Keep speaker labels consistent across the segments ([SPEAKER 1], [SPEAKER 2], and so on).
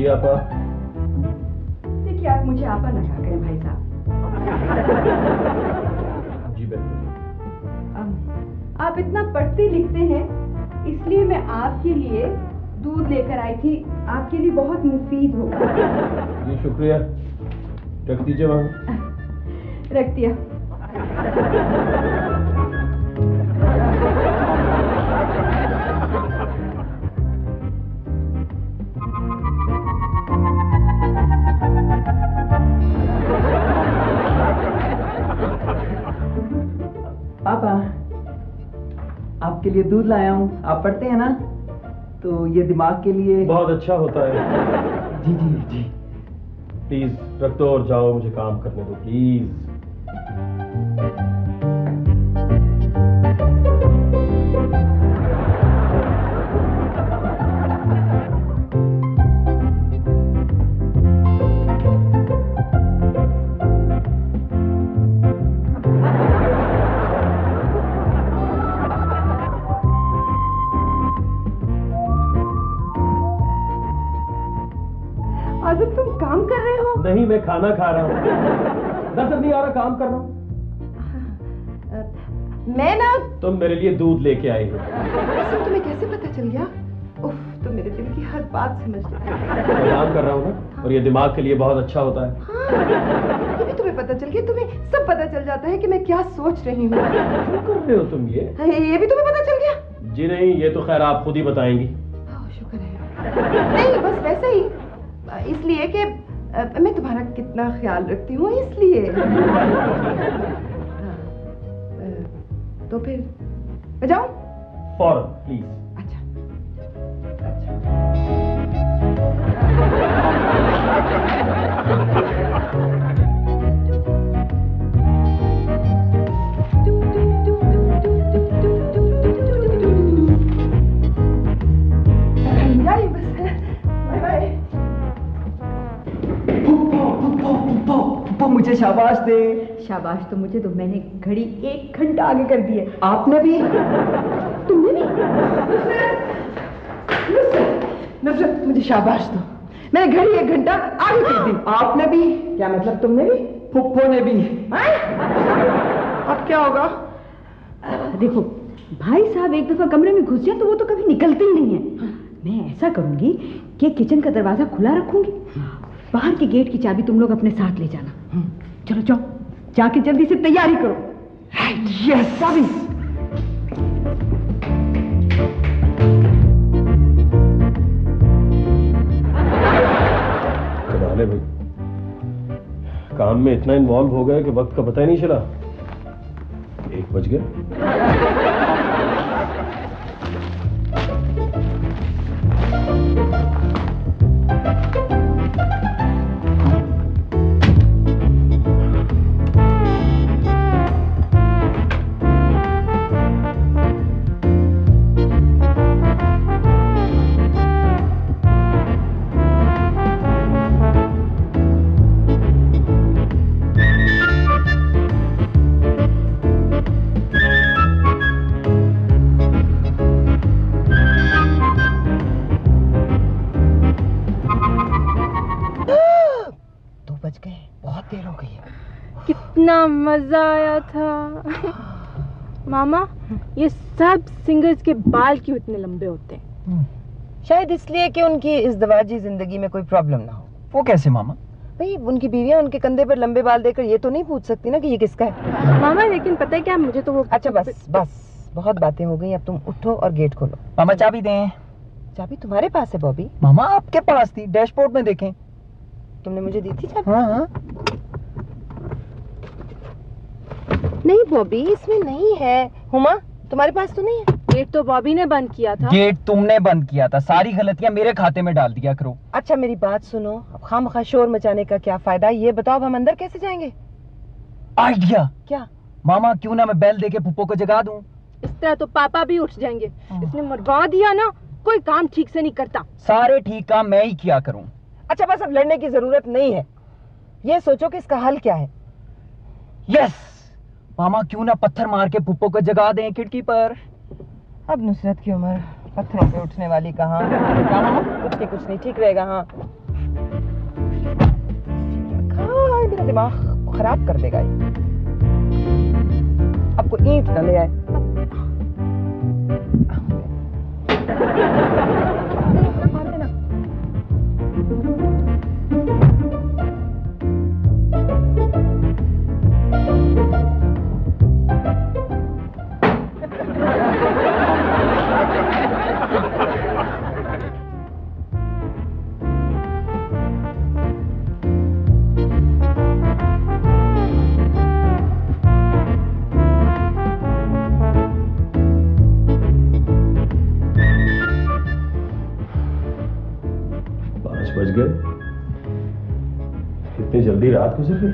[SPEAKER 1] जी आपा।
[SPEAKER 2] देखिए आप मुझे आपा ना कहा करें भाई साहब।
[SPEAKER 1] जी बेहतर।
[SPEAKER 2] आप इतना पढ़ते लिखते हैं, इसलिए मैं आपके लिए दूध लेकर आई थी, आपके लिए बहुत मुफीद होगा।
[SPEAKER 1] जी शुक्रिया, रख दीजिए वहाँ।
[SPEAKER 2] रख दिया।
[SPEAKER 3] पापा, आपके लिए दूध लाया हूँ। आप पढ़ते हैं ना, तो ये दिमाग के लिए
[SPEAKER 1] बहुत अच्छा होता है।
[SPEAKER 3] जी जी जी।
[SPEAKER 1] प्लीज रख दो और जाओ, मुझे काम करने दो प्लीज।
[SPEAKER 2] आज़म तुम काम कर रहे हो?
[SPEAKER 1] नहीं, मैं खाना खा रहा हूँ। नजर नहीं आ रहा काम कर रहा हूँ।
[SPEAKER 2] मैं ना,
[SPEAKER 1] तुम मेरे लिए दूध लेके आई हो।
[SPEAKER 2] आज़म तुम्हें कैसे पता चल गया? उफ, तुम मेरे दिल की हर बात समझ रहे हो।
[SPEAKER 1] मैं काम कर रहा हूँ ना, और ये दिमाग के लिए बहुत अच्छा होता है।
[SPEAKER 2] हाँ, ये भी तुम्हें पता चल गया? तुम्हें सब पता चल जाता है कि मैं क्या सोच रही हूँ।
[SPEAKER 1] क्यों कर रहे हो तुम ये?
[SPEAKER 2] ये भी तुम्हें पता चल गया?
[SPEAKER 1] जी नहीं, ये तो खैर आप खुद ही बताएंगी।
[SPEAKER 2] शुक्र है। नहीं बस वैसे ही, इसलिए कि मैं तुम्हारा कितना ख्याल रखती हूँ, इसलिए। तो फिर मैं जाऊँ?
[SPEAKER 1] फौरन प्लीज।
[SPEAKER 3] मुझे शाबाश दे।
[SPEAKER 2] शाबाश तो मुझे दो, मैंने घड़ी 1 घंटा आगे कर दी है।
[SPEAKER 3] आपने भी?
[SPEAKER 2] तुमने भी? नुसरत मुझे शाबाश दो, मैंने घड़ी 1 घंटा आगे कर दी।
[SPEAKER 3] आपने भी?
[SPEAKER 2] क्या मतलब तुमने भी?
[SPEAKER 3] फुप्पो ने भी।
[SPEAKER 2] अब क्या होगा? देखो भाई साहब एक दफा कमरे में घुस जाए तो वो तो कभी निकलते ही नहीं है। मैं ऐसा करूंगी कि किचन का दरवाजा खुला रखूंगी, बाहर के गेट की चाबी तुम लोग अपने साथ ले जाना। चलो जाओ, जाके जल्दी से तैयारी करो।
[SPEAKER 3] यस
[SPEAKER 2] चाबी।
[SPEAKER 1] कमाल है भाई, काम में इतना इन्वॉल्व हो गए कि वक्त का पता ही नहीं चला। 1 बज गया।
[SPEAKER 4] कितना मजा आया था। मामा, ये सब सिंगर्स के बाल क्यों इतने लंबे होते हैं?
[SPEAKER 5] शायद इसलिए कि उनकी इज़्दिवाजी जिंदगी में कोई प्रॉब्लम ना हो।
[SPEAKER 3] वो कैसे मामा?
[SPEAKER 5] भाई उनकी बीवियां उनके कंधे पर लंबे बाल देकर ये तो नहीं पूछ सकती ना कि ये किसका है।
[SPEAKER 4] मामा लेकिन पता है क्या, मुझे तो वो।
[SPEAKER 5] अच्छा बस बस, बहुत बातें हो गई, अब तुम उठो और गेट खोलो।
[SPEAKER 3] मामा चाबी दें।
[SPEAKER 5] चाबी तुम्हारे पास है बॉबी?
[SPEAKER 3] मामा आपके पास थी, डैशबोर्ड में देखें।
[SPEAKER 5] तुमने मुझे दी थी चाबी?
[SPEAKER 3] हाँ।
[SPEAKER 5] नहीं बॉबी, इसमें नहीं है। हुमा, तुम्हारे पास तो नहीं है?
[SPEAKER 4] गेट तो बॉबी ने बंद किया था।
[SPEAKER 3] गेट तुमने बंद किया था, सारी गलतियां मेरे खाते में डाल दिया करो।
[SPEAKER 5] अच्छा मेरी बात सुनो, अब खामखा शोर मचाने का क्या फायदा, ये बताओ अब हम अंदर कैसे जाएंगे?
[SPEAKER 3] आइडिया।
[SPEAKER 5] क्या?
[SPEAKER 3] मामा क्यों ना मैं बेल देके पुप्पो को जगा दूं?
[SPEAKER 4] इस तरह तो पापा भी उठ जाएंगे। इसने मरवा दिया ना, कोई काम ठीक से नहीं करता।
[SPEAKER 3] सारे ठीक काम मैं ही किया करूं।
[SPEAKER 5] अच्छा बस अब लड़ने की जरूरत नहीं है, ये सोचो कि इसका हल क्या है।
[SPEAKER 3] यस मामा, क्यों ना पत्थर मार के पुप्पो को जगा दें खिड़की पर।
[SPEAKER 5] अब नुसरत की उम्र पत्थरों पे उठने वाली कहाँ? कुछ नहीं ठीक रहेगा। हाँ ना दिमाग खराब कर देगा ये। आपको ईंट न ले आए। मार देना।
[SPEAKER 1] बज गए, इतनी जल्दी रात गुजर गई।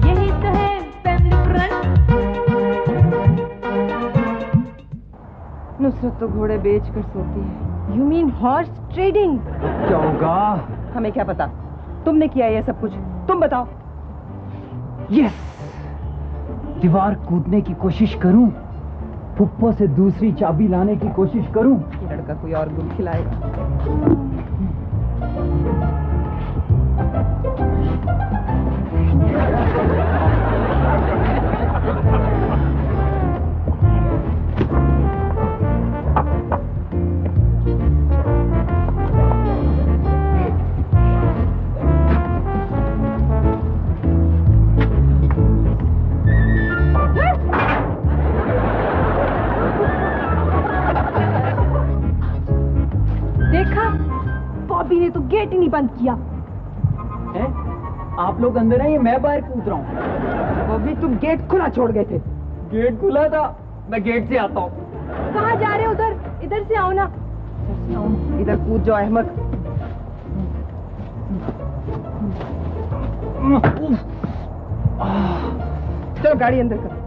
[SPEAKER 2] यही तो है फैमिली फ्रंट। नुसरत तो घोड़े बेच कर सोती है।
[SPEAKER 4] You mean horse trading?
[SPEAKER 3] क्या होगा?
[SPEAKER 5] हमें क्या पता, तुमने किया ये सब कुछ, तुम बताओ।
[SPEAKER 3] यस, दीवार कूदने की कोशिश करूं, फुप्पो से दूसरी चाबी लाने की कोशिश करूं।
[SPEAKER 5] ये लड़का कोई और गुल खिलाएगा।
[SPEAKER 4] बॉबी ने तो गेट ही नहीं बंद किया।
[SPEAKER 3] हैं? आप लोग अंदर हैं, ये मैं बाहर कूद रहा हूँ।
[SPEAKER 5] बॉबी तुम गेट खुला छोड़ गए थे।
[SPEAKER 3] गेट खुला था, मैं गेट से आता हूँ।
[SPEAKER 4] कहाँ जा रहे हो? उधर, इधर से आओ ना।
[SPEAKER 5] इधर कूद जाओ अहमद। चलो गाड़ी अंदर कर।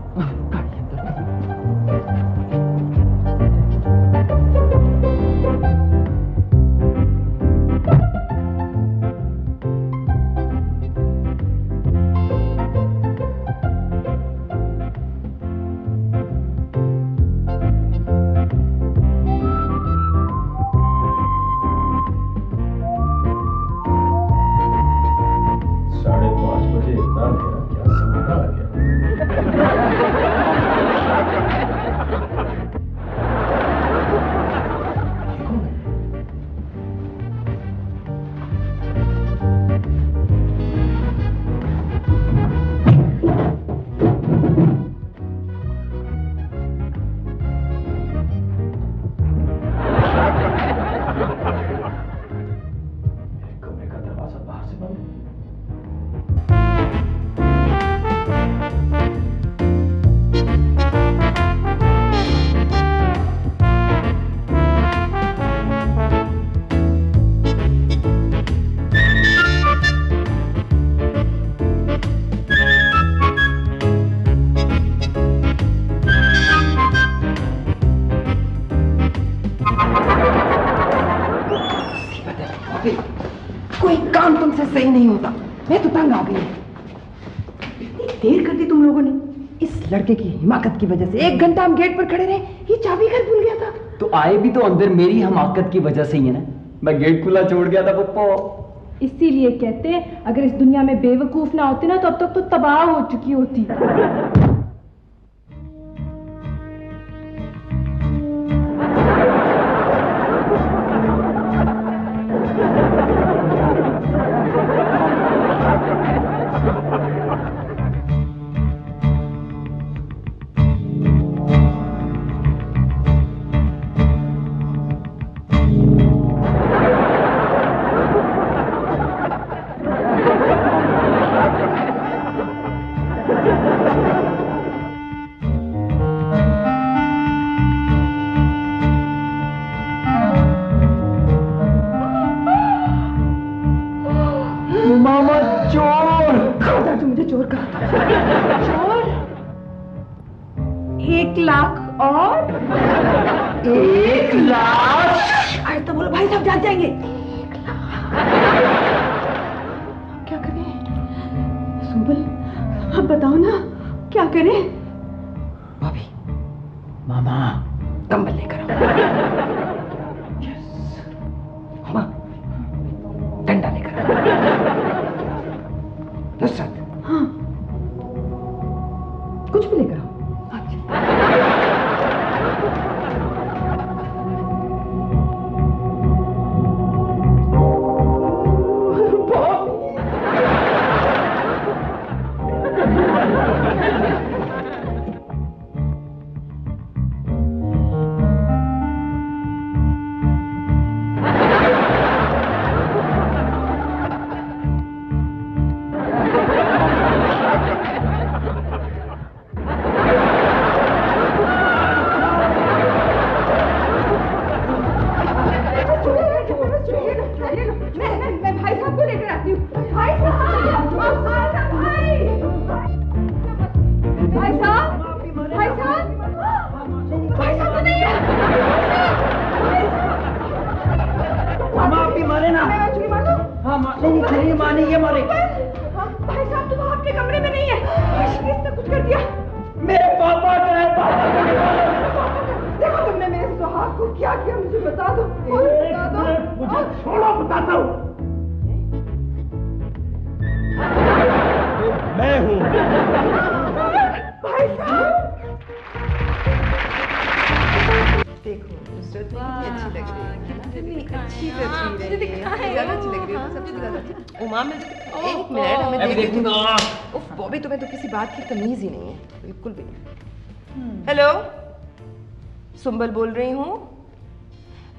[SPEAKER 5] कोई काम तुमसे सही नहीं होता। मैं तो तंग आ गई। इतनी देर कर दी तुम लोगों ने। इस लड़के की हिमाकत की वजह से 1 घंटा हम गेट पर खड़े रहे। ये चाबी घर भूल गया था।
[SPEAKER 3] तो आए भी तो अंदर मेरी हिमाकत की वजह से ही है ना। मैं गेट खुला छोड़ गया था पप्पो।
[SPEAKER 4] इसीलिए कहते हैं अगर इस दुनिया में बेवकूफ ना होते ना तो अब तक तो तबाह हो चुकी होती।
[SPEAKER 3] मामा चोर!
[SPEAKER 5] खबरदार तू मुझे चोर कहा।
[SPEAKER 4] चोर? 1 लाख और
[SPEAKER 3] 1 लाख?
[SPEAKER 5] अरे तो बोलो भाई साहब जाग जाएंगे। 1 लाख। क्या करें?
[SPEAKER 3] नहीं चलिए माँ नहीं, ये मारे।
[SPEAKER 2] भाई साहब तुम अपने कमरे में नहीं है, किसने कुछ कर दिया?
[SPEAKER 3] मेरे पापा का है, पापा का।
[SPEAKER 5] देखो तुमने मेरे सुहाग को क्या किया, मुझे बता दो, बता दो।
[SPEAKER 3] मुझे छोड़ो, बताता हूँ।
[SPEAKER 1] मैं हूँ।
[SPEAKER 5] भाई साहब देखो नुसरत कितनी अच्छी लग रही है, कितनी अच्छी तस्वीर है, ज्यादा अच्छी लग रही है, सबसे ज्यादा अच्छी। उमा में एक मिनट हमें देखना। उफ बॉबी, तुम्हें तो किसी बात की तमीज ही नहीं है, बिल्कुल भी नहीं। हेलो, सुंबल बोल रही हूँ।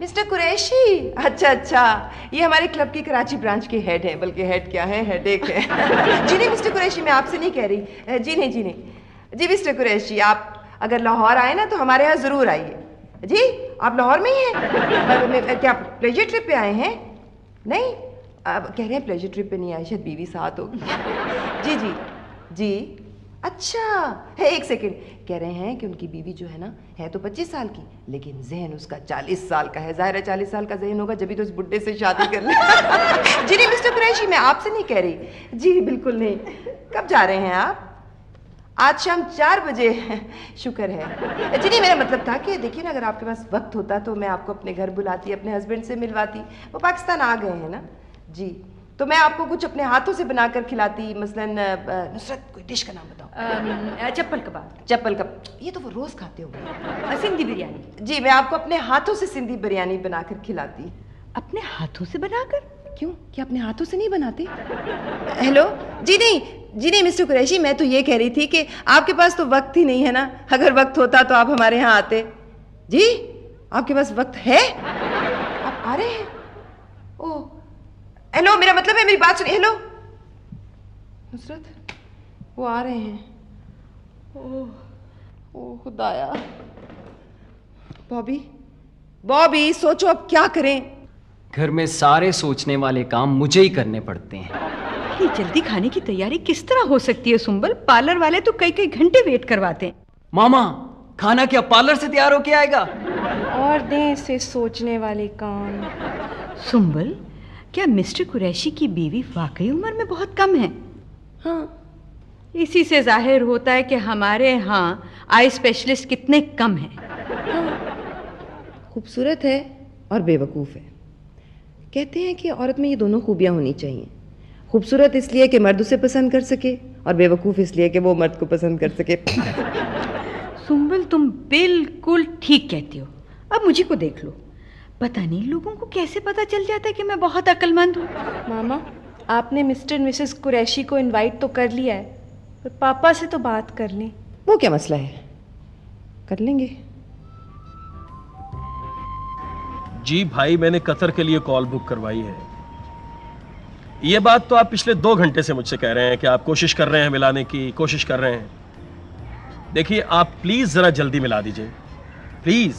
[SPEAKER 5] मिस्टर कुरैशी, अच्छा अच्छा, ये हमारे क्लब की कराची ब्रांच के हेड हैं, बल्कि हेड क्या है, हेडेक है। जी नहीं मिस्टर कुरैशी, मैं आपसे नहीं कह रही, जी नहीं जी नहीं। जी मिस्टर कुरैशी, आप अगर लाहौर आए ना तो हमारे यहाँ जरूर आइए। जी आप लाहौर में ही हैं? क्या प्लेजर ट्रिप पे आए हैं? नहीं, अब कह रहे हैं प्लेजर ट्रिप पे नहीं आए, शायद बीवी साथ होगी। जी जी जी, अच्छा है, एक सेकंड। कह रहे हैं कि उनकी बीवी जो है ना, है तो 25 साल की, लेकिन जहन उसका 40 साल का है। जाहिर है 40 साल का जहन होगा, जब भी तो इस बुड्ढे से शादी कर ले। जी नहीं मिस्टर कुरैशी, मैं आपसे नहीं कह रही, जी बिल्कुल नहीं। कब जा रहे हैं आप? आज शाम 4 बजे। शुक्र है। जी नहीं, मेरा मतलब था कि देखिए ना, अगर आपके पास वक्त होता तो मैं आपको अपने घर बुलाती, अपने हस्बैंड से मिलवाती। वो पाकिस्तान आ गए हैं ना जी, तो मैं आपको कुछ अपने हाथों से बनाकर खिलाती। मसलन नुसरत, कोई डिश का नाम बताओ।
[SPEAKER 2] चप्पल कबाब।
[SPEAKER 5] चप्पल कबाब, ये तो वो रोज खाते होंगे।
[SPEAKER 2] सिंधी बिरयानी।
[SPEAKER 5] जी, मैं आपको अपने हाथों से सिंधी बिरयानी बनाकर खिलाती।
[SPEAKER 2] अपने हाथों से बनाकर?
[SPEAKER 5] क्यों, क्या अपने हाथों से नहीं बनाते? हेलो, जी नहीं मिस्टर कुरैशी, मैं तो ये कह रही थी कि आपके पास तो वक्त ही नहीं है ना। अगर वक्त होता तो आप हमारे यहाँ आते। जी आपके पास वक्त है, आप आ रहे हैं? ओह हेलो, मेरा मतलब है, मेरी बात सुनिए। हेलो नुसरत, वो आ रहे हैं। ओह खुदाया। बॉबी बॉबी, सोचो अब क्या करें।
[SPEAKER 3] घर में सारे सोचने वाले काम मुझे ही करने पड़ते हैं।
[SPEAKER 2] ये जल्दी खाने की तैयारी किस तरह हो सकती है सुंबल? पार्लर वाले तो कई कई घंटे वेट करवाते हैं।
[SPEAKER 3] मामा, खाना क्या पार्लर से तैयार होके आएगा?
[SPEAKER 4] और दें इसे सोचने वाले काम।
[SPEAKER 2] सुंबल, क्या मिस्टर कुरैशी की बीवी वाकई उम्र में बहुत कम है?
[SPEAKER 5] हाँ,
[SPEAKER 2] इसी से जाहिर होता है कि हमारे यहाँ आई स्पेशलिस्ट कितने कम हैं।
[SPEAKER 5] खूबसूरत है और बेवकूफ़ है। कहते हैं कि औरत में ये दोनों खूबियाँ होनी चाहिए। खूबसूरत इसलिए कि मर्द उसे पसंद कर सके, और बेवकूफ़ इसलिए कि वो मर्द को पसंद कर सके।
[SPEAKER 2] सुंबल, तुम बिल्कुल ठीक कहती हो। अब मुझे को देख लो, पता नहीं लोगों को कैसे पता चल जाता है कि मैं बहुत अक्लमंद हूँ।
[SPEAKER 4] मामा, आपने मिस्टर मिसेस कुरैशी को इनवाइट तो कर लिया है, पर पापा से तो बात कर लें।
[SPEAKER 5] वो क्या मसला है, कर लेंगे।
[SPEAKER 1] जी भाई, मैंने कतर के लिए कॉल बुक करवाई है। ये बात तो आप पिछले 2 घंटे से मुझसे कह रहे हैं कि आप कोशिश कर रहे हैं, मिलाने की कोशिश कर रहे हैं। देखिए, आप प्लीज जरा जल्दी मिला दीजिए, प्लीज।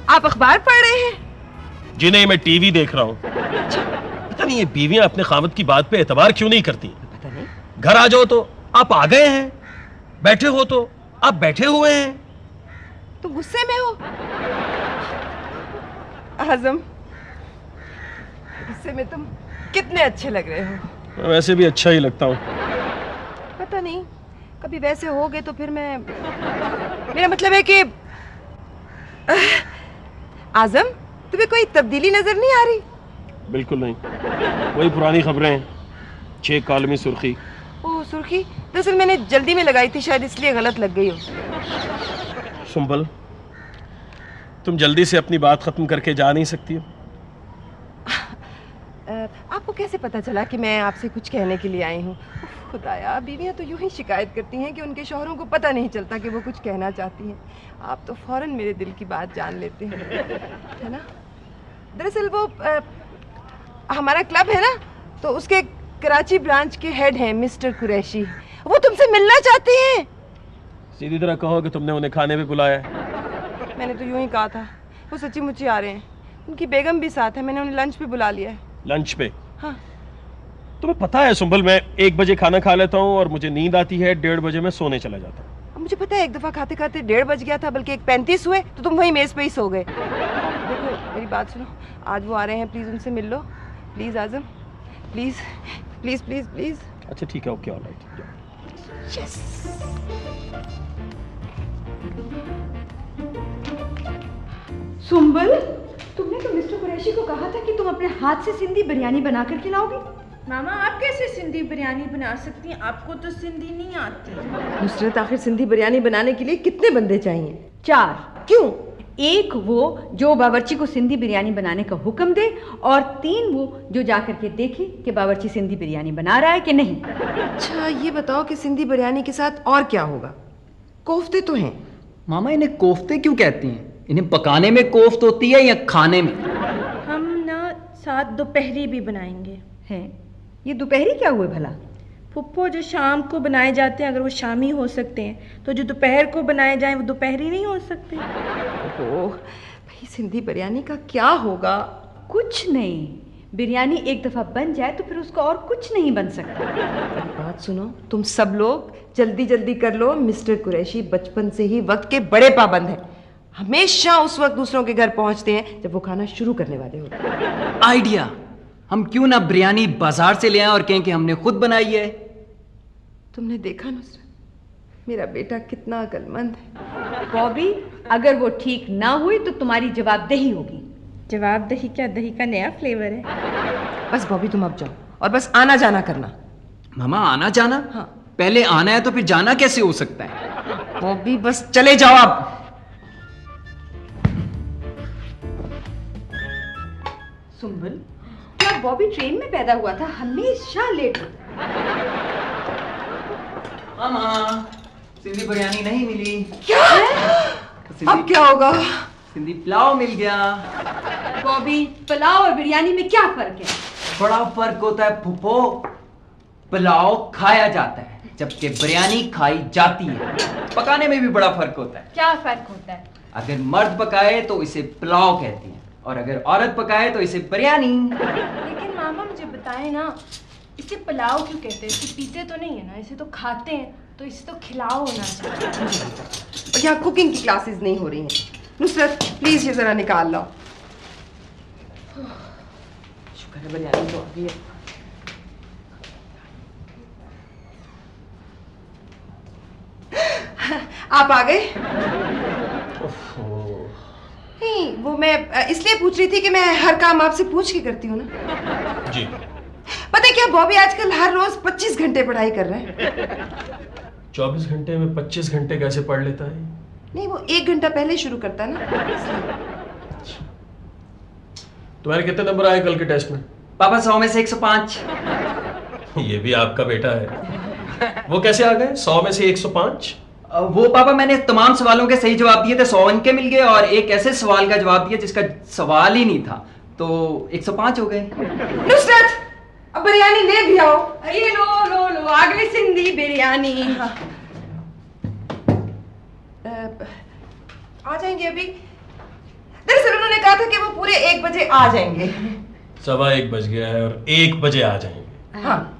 [SPEAKER 5] आप अखबार पढ़ रहे हैं?
[SPEAKER 1] जी नहीं, मैं टीवी देख रहा हूं। पता नहीं ये बीवियां अपने खामद की बात पे एतबार क्यों नहीं करती।
[SPEAKER 5] पता नहीं।
[SPEAKER 1] घर आ जाओ तो आप आ गए हैं, बैठे हो तो आप बैठे हुए हैं।
[SPEAKER 5] तो गुस्से में हो? आजम, गुस्से में तुम कितने अच्छे लग रहे हो।
[SPEAKER 1] मैं वैसे भी अच्छा ही लगता हूँ।
[SPEAKER 5] पता नहीं, कभी वैसे होगे तो फिर मैं, मेरा मतलब है कि आजम, तुम्हें कोई तब्दीली नजर नहीं आ रही?
[SPEAKER 1] बिल्कुल नहीं, वही पुरानी खबरें हैं, 6 कॉलमी सुर्खी।
[SPEAKER 5] ओह सुर्खी, दरअसल मैंने जल्दी में लगाई थी, शायद इसलिए गलत लग गई हो।
[SPEAKER 1] सुंबल, तुम जल्दी से अपनी बात खत्म करके जा नहीं सकती हो?
[SPEAKER 5] आपको कैसे पता चला कि मैं आपसे कुछ कहने के लिए आई हूँ? खुदाया, बीवियाँ तो यूं ही शिकायत करती हैं कि उनके शौहरों को पता नहीं चलता कि वो कुछ कहना चाहती हैं। आप तो फौरन मेरे दिल की बात जान लेते हैं, है ना? दरअसल वो हमारा क्लब है ना, तो उसके कराची ब्रांच के हेड हैं मिस्टर कुरैशी, वो तुमसे मिलना चाहते हैं।
[SPEAKER 1] सीधी तरह कहो कि तुमने उन्हें खाने पे बुलाया है।
[SPEAKER 5] मैंने तो यूं ही कहा था, वो सच्ची मुच्ची आ रहे हैं। उनकी बेगम भी साथ है, मैंने उन्हें लंच पे बुला लिया है।
[SPEAKER 1] लंच पे?
[SPEAKER 5] हाँ।
[SPEAKER 1] तुम्हें पता है सुंबल, मैं 1 बजे खाना खा लेता हूँ और मुझे नींद आती है, 1:30 बजे मैं सोने चला जाता हूँ।
[SPEAKER 5] अब मुझे पता है एक दफा खाते खाते 1:30 बज गया था, बल्कि 1:35 हुए तो तुम वही मेज पे ही सो गए। देखो मेरी बात सुनो, आज वो आ रहे हैं, प्लीज उनसे मिल लो। Please Azam, please please please please.
[SPEAKER 1] अच्छा ठीक है, ओके, ऑलराइट।
[SPEAKER 5] यस।
[SPEAKER 2] सुंबल, तुमने तो मिस्टर कुरैशी को कहा था कि तुम अपने हाथ से सिंधी बिरयानी बनाकर खिलाओगी।
[SPEAKER 4] मामा आप कैसे सिंधी बिरयानी बना सकती हैं? आपको तो सिंधी नहीं आती।
[SPEAKER 5] नुसरत, आखिर सिंधी बिरयानी बनाने के लिए कितने बंदे चाहिए?
[SPEAKER 2] 4।
[SPEAKER 5] क्यों?
[SPEAKER 2] एक वो जो बावर्ची को सिंधी बिरयानी बनाने का हुक्म दे, और 3 वो जो जाकर के देखे कि बावर्ची सिंधी बिरयानी बना रहा है कि नहीं।
[SPEAKER 5] अच्छा ये बताओ कि सिंधी बिरयानी के साथ और क्या होगा? कोफ्ते तो हैं।
[SPEAKER 3] मामा इन्हें कोफ्ते क्यों कहती हैं? इन्हें पकाने में कोफ्त होती है या खाने में?
[SPEAKER 4] हम ना साथ दोपहरी भी बनाएंगे।
[SPEAKER 2] है ये दोपहरी क्या हुए भला?
[SPEAKER 4] फुप्पो, जो शाम को बनाए जाते हैं अगर वो शामी हो सकते हैं, तो जो दोपहर को बनाए जाएं वो दोपहरी नहीं हो सकते।
[SPEAKER 5] ओह भाई, सिंधी बिरयानी का क्या होगा?
[SPEAKER 2] कुछ नहीं, बिरयानी एक दफा बन जाए तो फिर उसका और कुछ नहीं बन सकता।
[SPEAKER 5] बात सुनो, तुम सब लोग जल्दी जल्दी कर लो। मिस्टर कुरैशी बचपन से ही वक्त के बड़े पाबंद हैं। हमेशा उस वक्त दूसरों के घर पहुंचते हैं जब वो खाना शुरू करने वाले होते हैं।
[SPEAKER 3] आइडिया, हम क्यों ना बिरयानी बाजार से ले आएं और कहें कि हमने खुद बनाई है।
[SPEAKER 5] तुमने देखा नुसरत, मेरा बेटा कितना अक्लमंद है।
[SPEAKER 2] बॉबी, अगर वो ठीक ना हुई तो तुम्हारी जवाबदेही होगी।
[SPEAKER 4] जवाबदेही क्या, दही का नया फ्लेवर है।
[SPEAKER 5] बस बॉबी तुम अब जाओ, और बस आना जाना करना।
[SPEAKER 3] मामा आना जाना?
[SPEAKER 5] हाँ।
[SPEAKER 3] पहले आना है तो फिर जाना कैसे हो सकता है?
[SPEAKER 5] बॉबी बस चले जाओ अब।
[SPEAKER 2] सुंबल, क्या बॉबी ट्रेन में पैदा हुआ था? हमेशा लेट होता है।
[SPEAKER 3] मामा, सिंधी बिरयानी नहीं मिली।
[SPEAKER 5] क्या? अब क्या होगा?
[SPEAKER 3] सिंधी पुलाव मिल गया।
[SPEAKER 2] बॉबी, पुलाव और बिरयानी में क्या फर्क है?
[SPEAKER 3] बड़ा फर्क होता है फुप्पो। पुलाव खाया जाता है जबकि बिरयानी खाई जाती है। पकाने में भी बड़ा फर्क होता है।
[SPEAKER 2] क्या फर्क होता है?
[SPEAKER 3] अगर मर्द पकाए तो इसे पुलाव कहती है, और अगर औरत पकाए तो इसे बिरयानी।
[SPEAKER 4] लेकिन मामा मुझे बताएं ना, इसे पुलाव क्यों कहते हैं? इसे पीते तो नहीं है ना, इसे तो खाते हैं, तो इसे तो खिलाओ होना चाहिए।
[SPEAKER 5] और यहाँ कुकिंग की क्लासेस नहीं हो रही हैं। नुसरत प्लीज ये जरा निकाल लो। शुक्र है बिरयानी तो आ गई है। आप आ गए? नहीं, वो मैं इसलिए पूछ रही थी कि मैं हर काम आपसे पूछ के करती हूँ ना।
[SPEAKER 1] जी।
[SPEAKER 5] पता है क्या, बॉबी आजकल हर रोज 25 घंटे पढ़ाई कर रहा है।
[SPEAKER 1] 24 घंटे में 25 घंटे कैसे पढ़ लेता है?
[SPEAKER 5] नहीं, वो 1 घंटा पहले शुरू करता है ना।
[SPEAKER 1] तुम्हारे कितने नंबर आए कल के टेस्ट में?
[SPEAKER 3] पापा 100 में से 105।
[SPEAKER 1] ये भी आपका बेटा है। वो कैसे आ गए 100 में से 105?
[SPEAKER 3] वो पापा, मैंने तमाम सवालों के सही जवाब दिए थे, 100 इनके मिल गए, और एक ऐसे सवाल का जवाब दिया जिसका सवाल ही नहीं था, तो 105 हो गए।
[SPEAKER 5] नुसरत, अब बिरयानी ले भी आओ।
[SPEAKER 2] ये लो लो लो, आ गई सिंधी बिरयानी।
[SPEAKER 5] हाँ। आ जाएंगे अभी। दरअसल उन्होंने कहा था कि वो पूरे 1 बजे आ जाएंगे।
[SPEAKER 1] 1:15 बज गया है और 1 बजे आ जाएंगे।
[SPEAKER 5] हाँ।